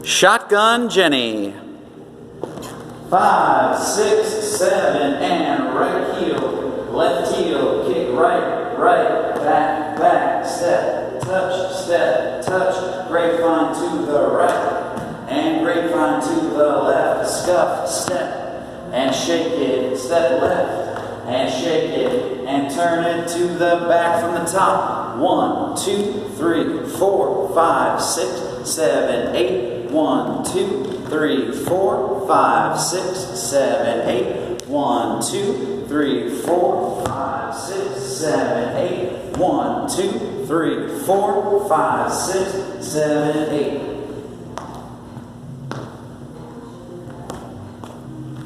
Shotgun Jenny. 5, 6, 7, and right heel, left heel, kick right, right, back, back, step, touch, grapevine to the right, and grapevine to the left, scuff, step, and shake it, step left, and shake it, and turn it to the back from the top. 1, 2, 3, 4, 5, 6, 7, 8. 1, 2, 3, 4, 5, 6, 7, 8. 1, 2, 3, 4, 5, 6, 7, 8. 1, 2, 3, 4, 5, 6, 7, 8.